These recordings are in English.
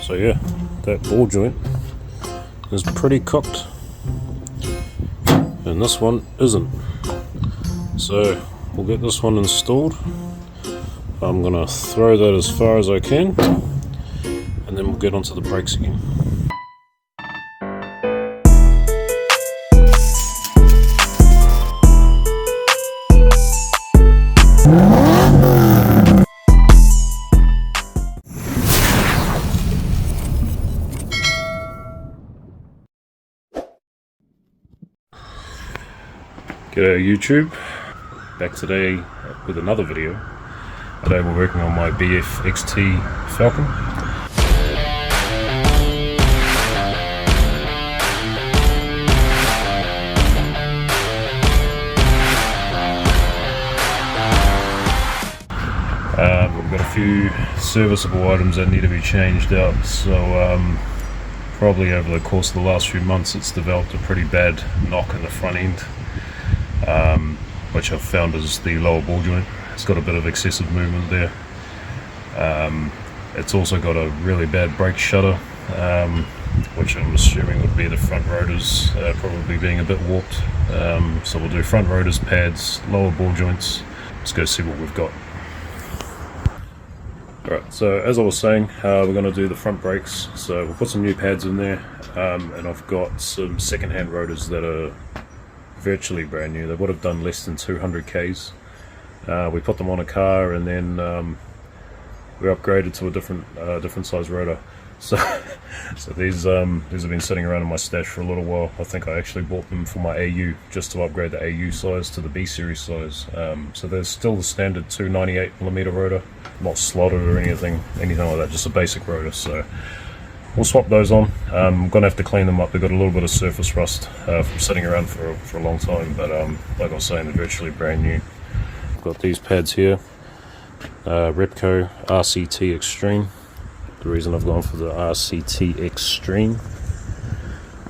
So yeah, that ball joint is pretty cooked and this one isn't. So we'll get this one installed. I'm gonna throw that as far as I can and then we'll get onto the brakes again. G'day YouTube, back today with another video. Today we're working on my BF XT Falcon. We've got a few serviceable items that need to be changed out, so probably over the course of the last few months it's developed a pretty bad knock in the front end. Which I've found is the lower ball joint. It's got a bit of excessive movement there. It's also got a really bad brake shudder, which I'm assuming would be the front rotors probably being a bit warped. So we'll do front rotors, pads, lower ball joints. Let's go see what we've got. Alright, so as I was saying, we're going to do the front brakes. So we'll put some new pads in there, and I've got some second-hand rotors that are virtually brand new. They would have done less than 200 Ks. We put them on a car and then we upgraded to a different size rotor. So these have been sitting around in my stash for a little while. I think I actually bought them for my AU just to upgrade the AU size to the B series size. So there's still the standard 298mm rotor, not slotted or anything like that, just a basic rotor. So we'll swap those on. I'm going to have to clean them up. They've got a little bit of surface rust from sitting around for a long time, but like I was saying, they're virtually brand new. I've got these pads here, Repco RCT Extreme. The reason I've gone for the RCT Extreme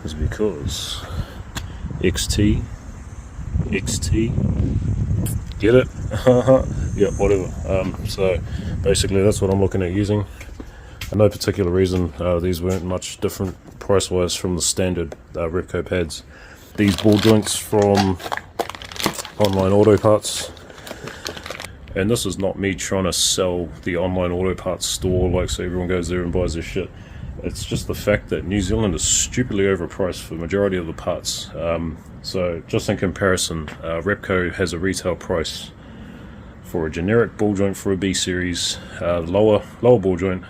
is because XT, get it? Yeah, whatever. So basically that's what I'm looking at using. For no particular reason, these weren't much different price-wise from the standard Repco pads. These ball joints from Online Auto Parts, and this is not me trying to sell the Online Auto Parts store like so everyone goes there and buys their shit. It's just the fact that New Zealand is stupidly overpriced for the majority of the parts. So just in comparison, Repco has a retail price for a generic ball joint for a B series, lower ball joint,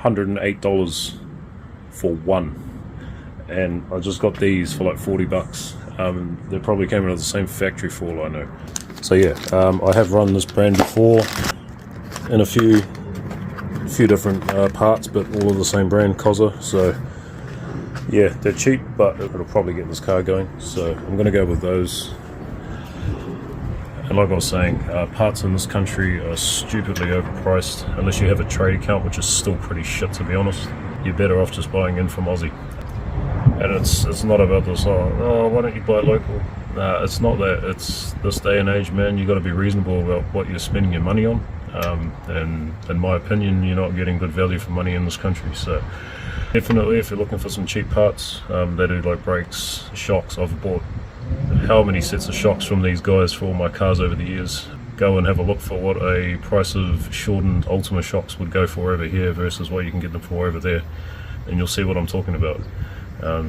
$108 for one, and I just got these for like $40. They probably came out of the same factory for all I know. So yeah, I have run this brand before in a few different parts, but all of the same brand, Koza. So yeah, they're cheap, but it'll probably get this car going, so I'm gonna go with those. And like I was saying, parts in this country are stupidly overpriced. Unless you have a trade account, which is still pretty shit to be honest. You're better off just buying in from Aussie. And it's not about this, oh, why don't you buy local? Nah, it's not that. It's this day and age, man, you got to be reasonable about what you're spending your money on. And in my opinion, you're not getting good value for money in this country. So definitely, if you're looking for some cheap parts, they do like brakes, shocks. I've bought how many sets of shocks from these guys for all my cars over the years. Go and have a look for what a price of shortened Ultima shocks would go for over here versus what you can get them for over there, and you'll see what I'm talking about.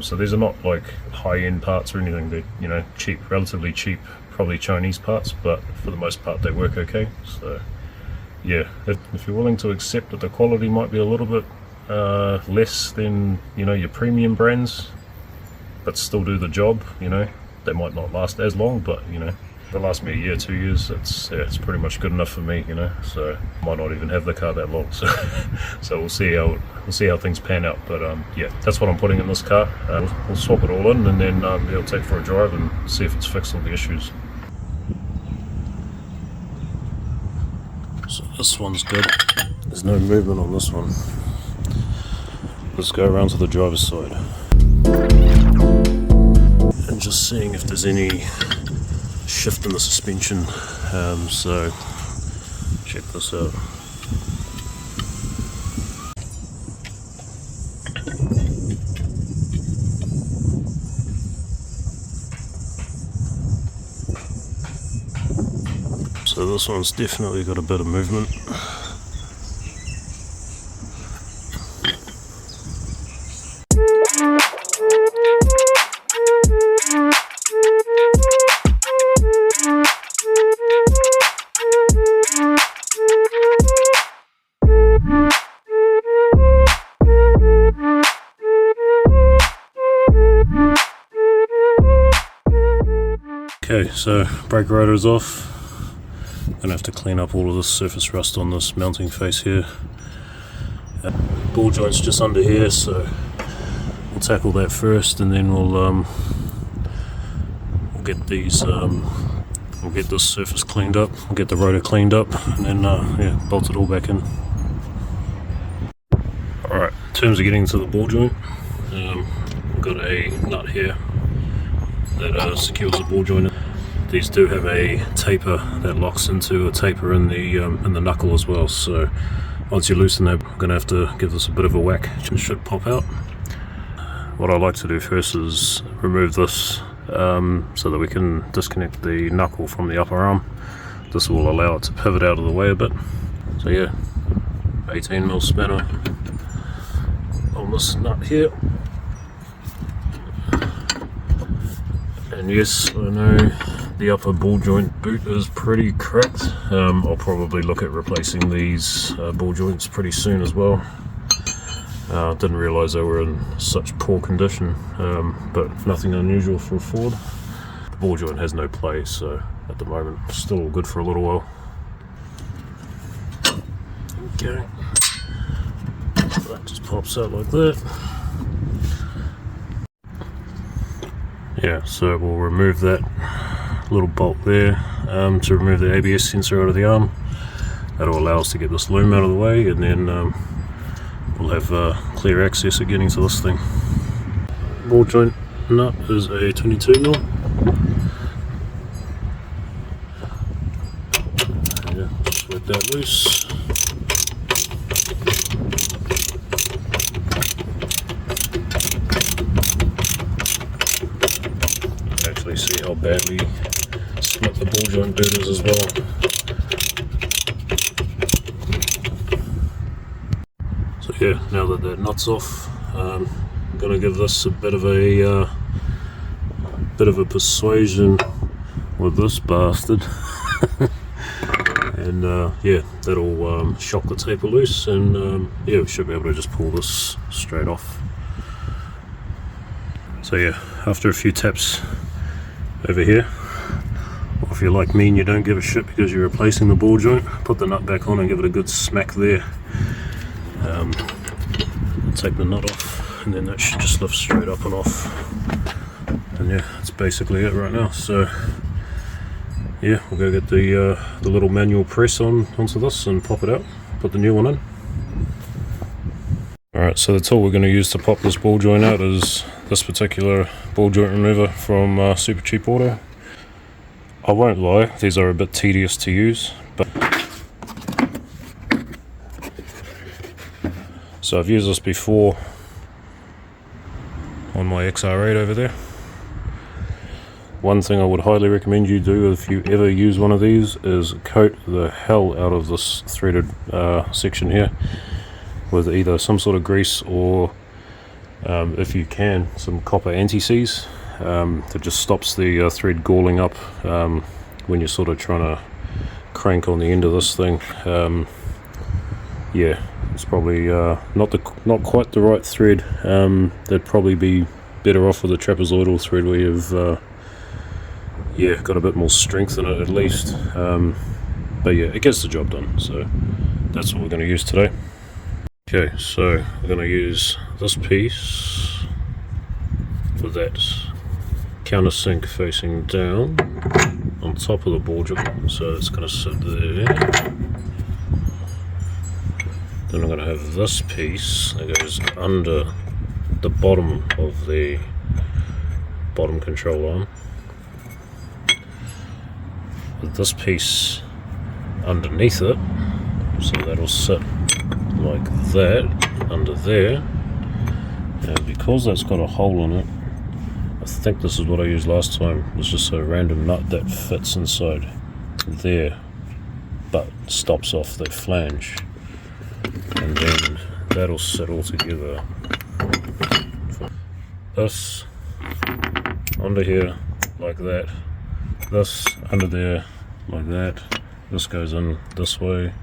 So these are not like high-end parts or anything. They're, you know, cheap, relatively cheap, probably Chinese parts, but for the most part they work okay. So yeah, if you're willing to accept that the quality might be a little bit less than, you know, your premium brands, but still do the job, you know, they might not last as long, but you know, they'll last me a year, 2 years. It's pretty much good enough for me, you know. So might not even have the car that long. So so we'll see how things pan out. But yeah, that's what I'm putting in this car. We'll swap it all in, and then we'll take it for a drive and see if it's fixed all the issues. So this one's good. There's no movement on this one. Let's go around to the driver's side and just seeing if there's any shift in the suspension. So check this out. So this one's definitely got a bit of movement. Okay, so brake rotor is off. Gonna have to clean up all of this surface rust on this mounting face here. Ball joint's just under here, so we'll tackle that first, and then we'll get these we'll get this surface cleaned up, we'll get the rotor cleaned up, and then yeah, bolt it all back in. Alright, in terms of getting to the ball joint, we've got a nut here that secures the ball joint. These do have a taper that locks into a taper in the knuckle as well, so once you loosen that, we're going to have to give this a bit of a whack. It should pop out. What I like to do first is remove this so that we can disconnect the knuckle from the upper arm. This will allow it to pivot out of the way a bit. So yeah, 18mm spanner on this nut here. And yes, I know the upper ball joint boot is pretty cracked. I'll probably look at replacing these ball joints pretty soon as well. Didn't realise they were in such poor condition, but nothing unusual for a Ford. The ball joint has no play, so at the moment still all good for a little while. Okay, that just pops out like that. Yeah, so we'll remove that little bolt there to remove the ABS sensor out of the arm. That'll allow us to get this loom out of the way, and then we'll have clear access at getting to this thing. Ball joint nut is a 22mm. Yeah, just let that loose. See how badly split the ball joint boot is as well. So yeah, now that that nut's off, I'm going to give this a bit of a persuasion with this bastard, and yeah, that'll shock the taper loose, and yeah, we should be able to just pull this straight off. So yeah, after a few taps over here, or if you're like me and you don't give a shit because you're replacing the ball joint, put the nut back on and give it a good smack there. Take the nut off, and then that should just lift straight up and off, and yeah, that's basically it right now. So yeah, we'll go get the little manual press onto this and pop it out, put the new one in. Alright, so the tool we're going to use to pop this ball joint out is this particular ball joint remover from Super Cheap Auto. I won't lie, these are a bit tedious to use, but so I've used this before on my XR8 over there. One thing I would highly recommend you do if you ever use one of these is coat the hell out of this threaded section here with either some sort of grease or if you can, some copper anti-seize that just stops the thread galling up when you're sort of trying to crank on the end of this thing. Yeah, it's probably not quite the right thread. They'd probably be better off with a trapezoidal thread where you've yeah, got a bit more strength in it at least. But yeah, it gets the job done, so that's what we're going to use today. Okay, so we're going to use this piece for that countersink facing down on top of the ball joint, so it's going to sit there. Then I'm going to have this piece that goes under the bottom of the bottom control arm, with this piece underneath it, so that'll sit like that under there, And because that's got a hole in it, I think this is what I used last time. It's just a random nut that fits inside there, but stops off that flange, and then that'll sit all together. This under here like that, this under there like that, this goes in this way,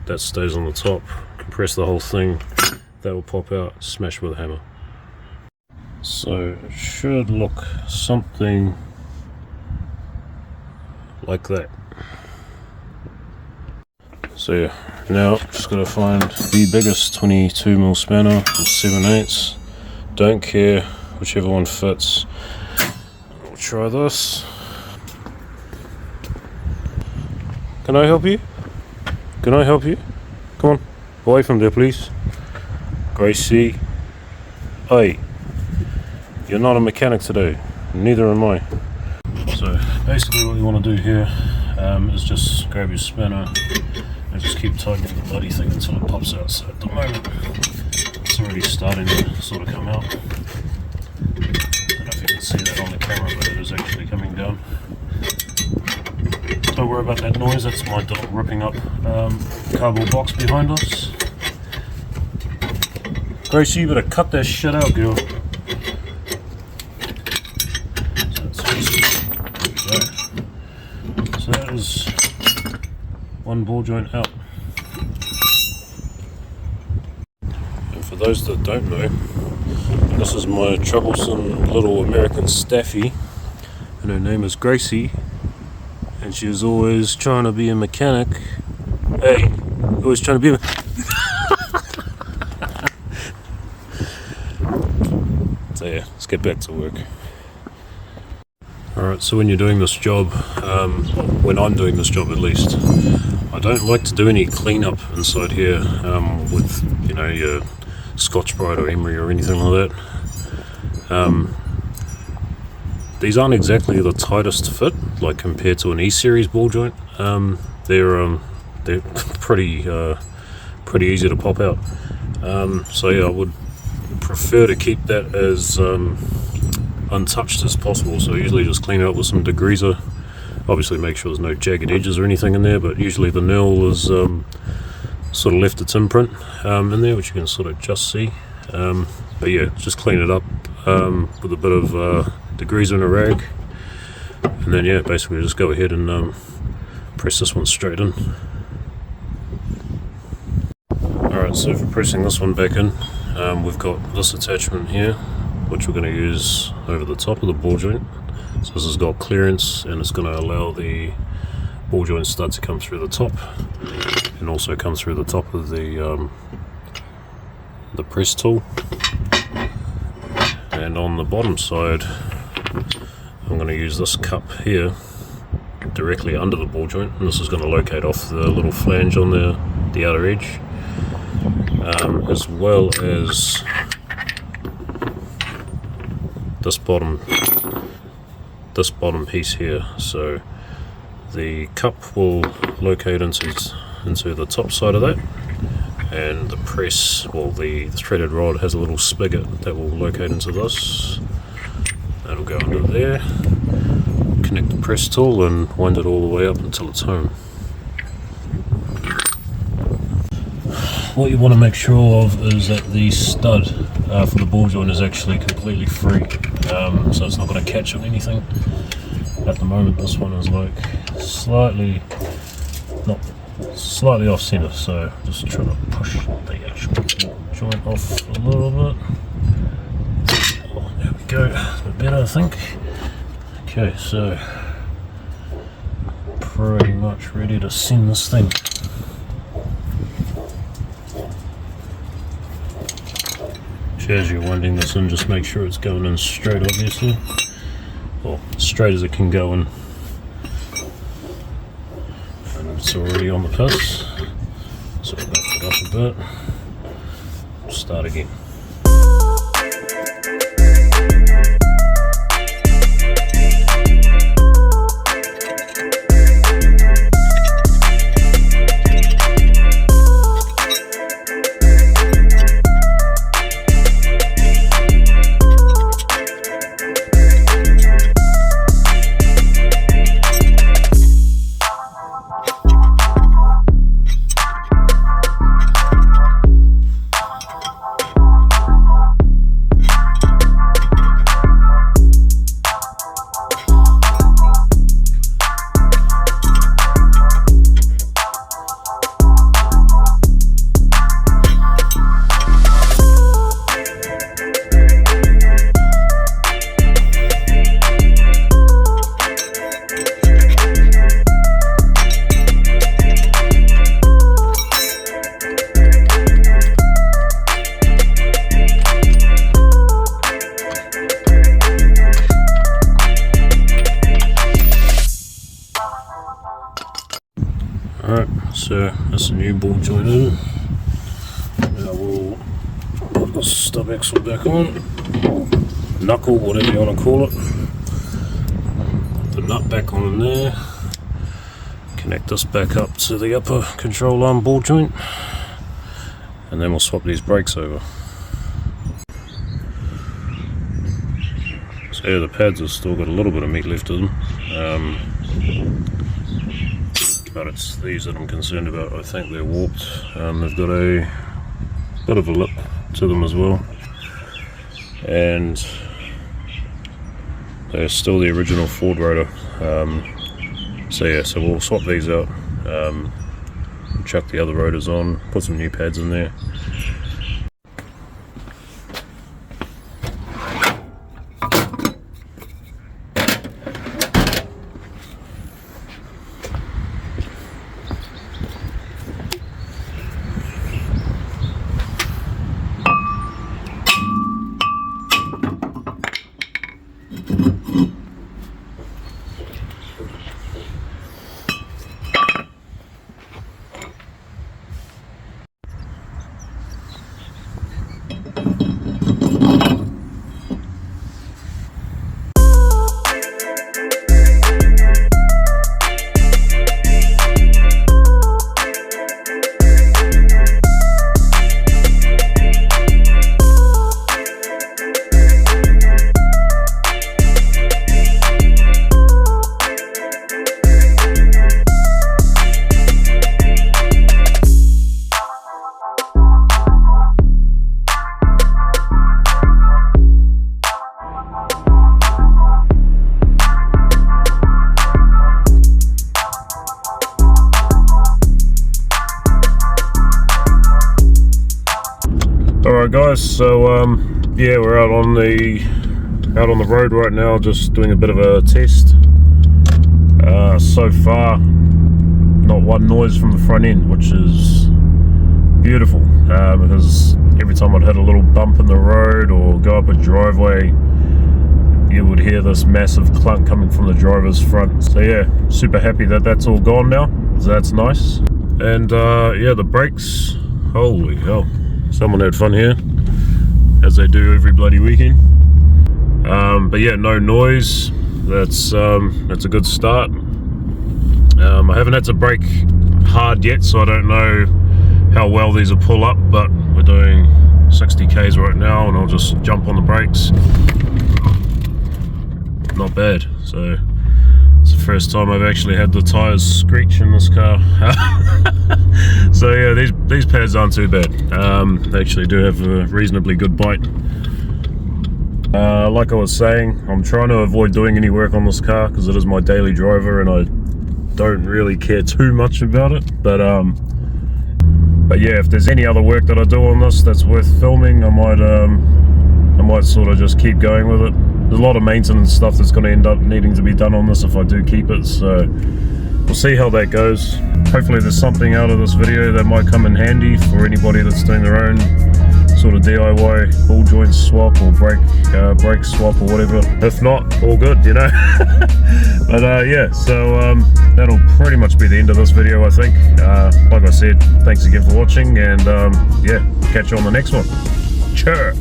that stays on the top. Compress the whole thing, that will pop out, smash with a hammer. So it should look something like that. So yeah, now just gotta find the biggest 22mm spanner and 7/8. Don't care, whichever one fits. We'll try this. Can I help you? Can I help you? Come on, away from there please. Gracie. Hey, you're not a mechanic today, neither am I. So basically what you want to do here is just grab your spanner and just keep tightening the bloody thing until it pops out. So at the moment it's already starting to sort of come out. I don't know if you can see that on the camera, but it is actually coming down. Don't worry about that noise, that's my dog ripping up cardboard box behind us. Gracie, you better cut that shit out, girl. So that is one ball joint out. And for those that don't know, this is my troublesome little American staffy, and her name is Gracie, and she is always trying to be a mechanic. Hey, always trying to be a So yeah, let's get back to work. Alright, so when you're doing this job, when I'm doing this job at least, I don't like to do any cleanup inside here with, you know, your Scotch-Brite or emery or anything like that. These aren't exactly the tightest fit, like compared to an E-series ball joint. They're pretty easy to pop out. So yeah, I would prefer to keep that as untouched as possible. So I usually just clean it up with some degreaser. Obviously make sure there's no jagged edges or anything in there, but usually the nail is sort of left its imprint in there, which you can sort of just see. But yeah, just clean it up with a bit of degreaser and a rag, and then yeah, basically just go ahead and press this one straight in. Alright, so for pressing this one back in, we've got this attachment here, which we're going to use over the top of the ball joint. So this has got clearance, and it's going to allow the ball joint stud to come through the top, and also come through the top of the press tool. And on the bottom side, I'm going to use this cup here directly under the ball joint, and this is going to locate off the little flange on the outer edge, as well as this bottom piece here. So the cup will locate into the top side of that, and the press, well, the threaded rod has a little spigot that will locate into this. That'll go under there, connect the press tool and wind it all the way up until it's home. What you want to make sure of is that the stud for the ball joint is actually completely free, so it's not going to catch on anything. At the moment this one is like slightly off center, so just trying to push the actual joint off a little bit. Oh, there we go, it's a bit better I think. Okay, so pretty much ready to send this thing. As you're winding this in, just make sure it's going in straight, obviously, well, straight as it can go in, and it's already on the piss, so back it up a bit, start again. So that's a new ball joint in. Now we'll put the stub axle back on, knuckle, whatever you want to call it. Put the nut back on in there. Connect this back up to the upper control arm ball joint, and then we'll swap these brakes over. So yeah, the pads have still got a little bit of meat left in them, but it's these that I'm concerned about. I think they're warped. They've got a bit of a lip to them as well, and they're still the original Ford rotor. So yeah, so we'll swap these out, chuck the other rotors on, put some new pads in there. Alright guys, so yeah, we're out on the road right now, just doing a bit of a test. So far, not one noise from the front end, which is beautiful, because every time I'd hit a little bump in the road or go up a driveway, you would hear this massive clunk coming from the driver's front. So yeah, super happy that that's all gone now, so that's nice. And yeah, the brakes, holy hell. Someone had fun here, as they do every bloody weekend. But yeah, no noise. That's a good start. I haven't had to brake hard yet, so I don't know how well these will pull up, but we're doing 60 k's right now, and I'll just jump on the brakes. Not bad. So it's the first time I've actually had the tyres screech in this car. So yeah, these pads aren't too bad. They actually do have a reasonably good bite. Like I was saying, I'm trying to avoid doing any work on this car because it is my daily driver and I don't really care too much about it. But yeah, if there's any other work that I do on this that's worth filming, I might sort of just keep going with it. There's a lot of maintenance stuff that's going to end up needing to be done on this if I do keep it, so we'll see how that goes. Hopefully there's something out of this video that might come in handy for anybody that's doing their own sort of DIY ball joint swap or brake swap or whatever. If not, all good, you know. But yeah, so that'll pretty much be the end of this video, I think. Like I said, thanks again for watching, and yeah, catch you on the next one. Cheers.